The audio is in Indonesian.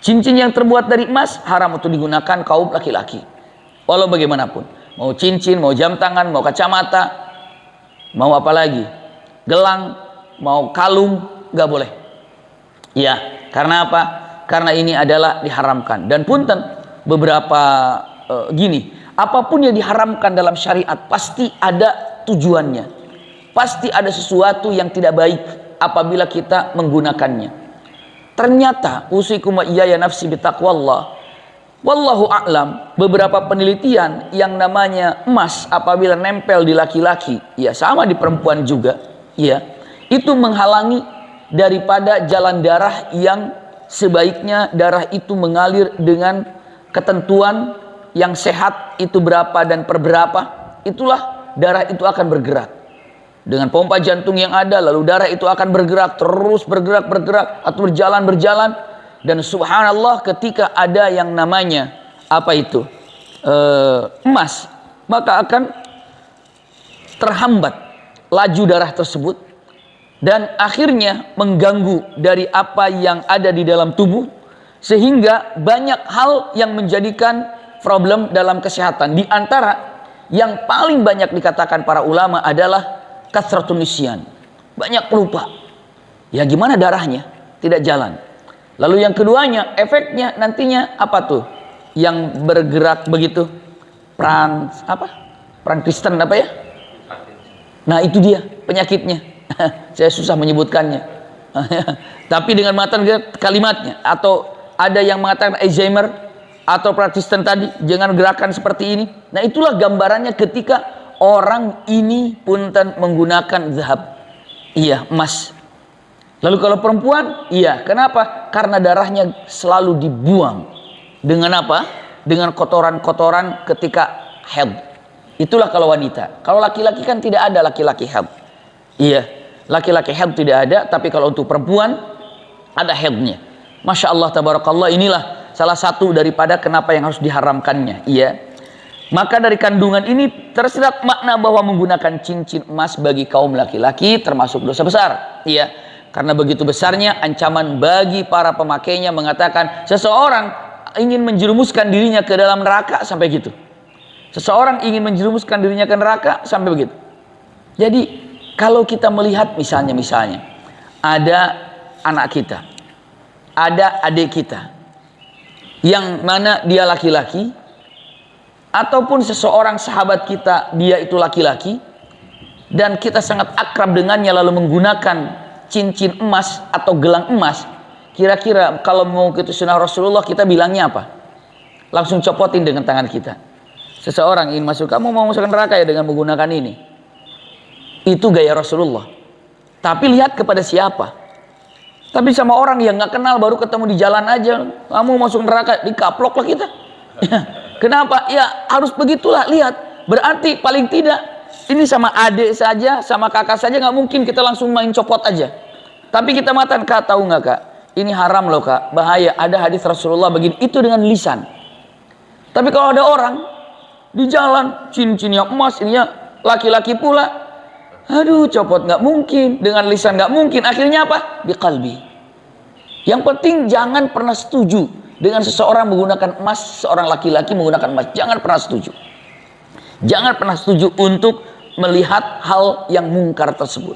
Cincin yang terbuat dari emas haram untuk digunakan kaum laki-laki. Walau bagaimanapun, mau cincin, mau jam tangan, mau kacamata, mau apa lagi, gelang, mau kalung, nggak boleh. Ya, karena apa? Karena ini adalah diharamkan. Dan punten beberapa gini, apapun yang diharamkan dalam syariat pasti ada tujuannya, pasti ada sesuatu yang tidak baik apabila kita menggunakannya. Ternyata usikum wa iyaya nafsi bitaqwallah. Wallahu a'lam, beberapa penelitian yang namanya emas apabila nempel di laki-laki, ya sama di perempuan juga, ya, itu menghalangi daripada jalan darah yang sebaiknya darah itu mengalir dengan ketentuan yang sehat, itu berapa dan per berapa, itulah darah itu akan bergerak. Dengan pompa jantung yang ada, lalu darah itu akan bergerak, terus bergerak atau berjalan, dan subhanallah ketika ada yang namanya apa itu emas, maka akan terhambat laju darah tersebut dan akhirnya mengganggu dari apa yang ada di dalam tubuh, sehingga banyak hal yang menjadikan problem dalam kesehatan. Di antara yang paling banyak dikatakan para ulama adalah kasratun nisyan, banyak pelupa. Ya gimana darahnya tidak jalan. Lalu yang keduanya, efeknya nantinya apa tuh? Yang bergerak begitu, peran Kristen apa ya? Nah itu dia penyakitnya. Saya susah menyebutkannya. Tapi dengan matan kalimatnya, atau ada yang mengatakan Alzheimer atau Protestan tadi, jangan gerakan seperti ini. Nah itulah gambarannya ketika orang ini punten menggunakan zahab, iya, emas. Lalu kalau perempuan, iya, kenapa? Karena darahnya selalu dibuang dengan apa? Dengan kotoran-kotoran ketika haid. Itulah kalau wanita. Kalau laki-laki kan tidak ada laki-laki haid. Iya, laki-laki haid tidak ada, tapi kalau untuk perempuan ada haidnya. Masya Allah, tabarakallah, inilah salah satu daripada kenapa yang harus diharamkannya. Iya. Maka dari kandungan ini tersirat makna bahwa menggunakan cincin emas bagi kaum laki-laki termasuk dosa besar. Iya, karena begitu besarnya ancaman bagi para pemakainya, mengatakan seseorang ingin menjerumuskan dirinya ke dalam neraka sampai gitu. Seseorang ingin menjerumuskan dirinya ke neraka sampai begitu. Jadi kalau kita melihat misalnya ada anak kita, ada adik kita yang mana dia laki-laki, ataupun seseorang sahabat kita dia itu laki-laki dan kita sangat akrab dengannya lalu menggunakan cincin emas atau gelang emas, kira-kira kalau mau itu sunnah Rasulullah kita bilangnya apa? Langsung copotin dengan tangan kita. Seseorang ingin masuk, kamu mau masuk neraka ya dengan menggunakan ini. Itu gaya Rasulullah. Tapi lihat kepada siapa. Tapi sama orang yang nggak kenal, baru ketemu di jalan aja, kamu masuk neraka, dikaplok lah kita. Kenapa? Ya harus begitulah, lihat. Berarti paling tidak ini sama adik saja, sama kakak saja nggak mungkin kita langsung main copot aja. Tapi kita mengatakan, Kak, tahu nggak Kak? Ini haram loh Kak, bahaya. Ada hadis Rasulullah begini, itu dengan lisan. Tapi kalau ada orang di jalan, cincinnya emas, ininya laki-laki pula, aduh copot nggak mungkin, dengan lisan nggak mungkin. Akhirnya apa? Biqalbi. Yang penting jangan pernah setuju dengan seseorang menggunakan emas, seorang laki-laki menggunakan emas. Jangan pernah setuju. Jangan pernah setuju untuk melihat hal yang mungkar tersebut.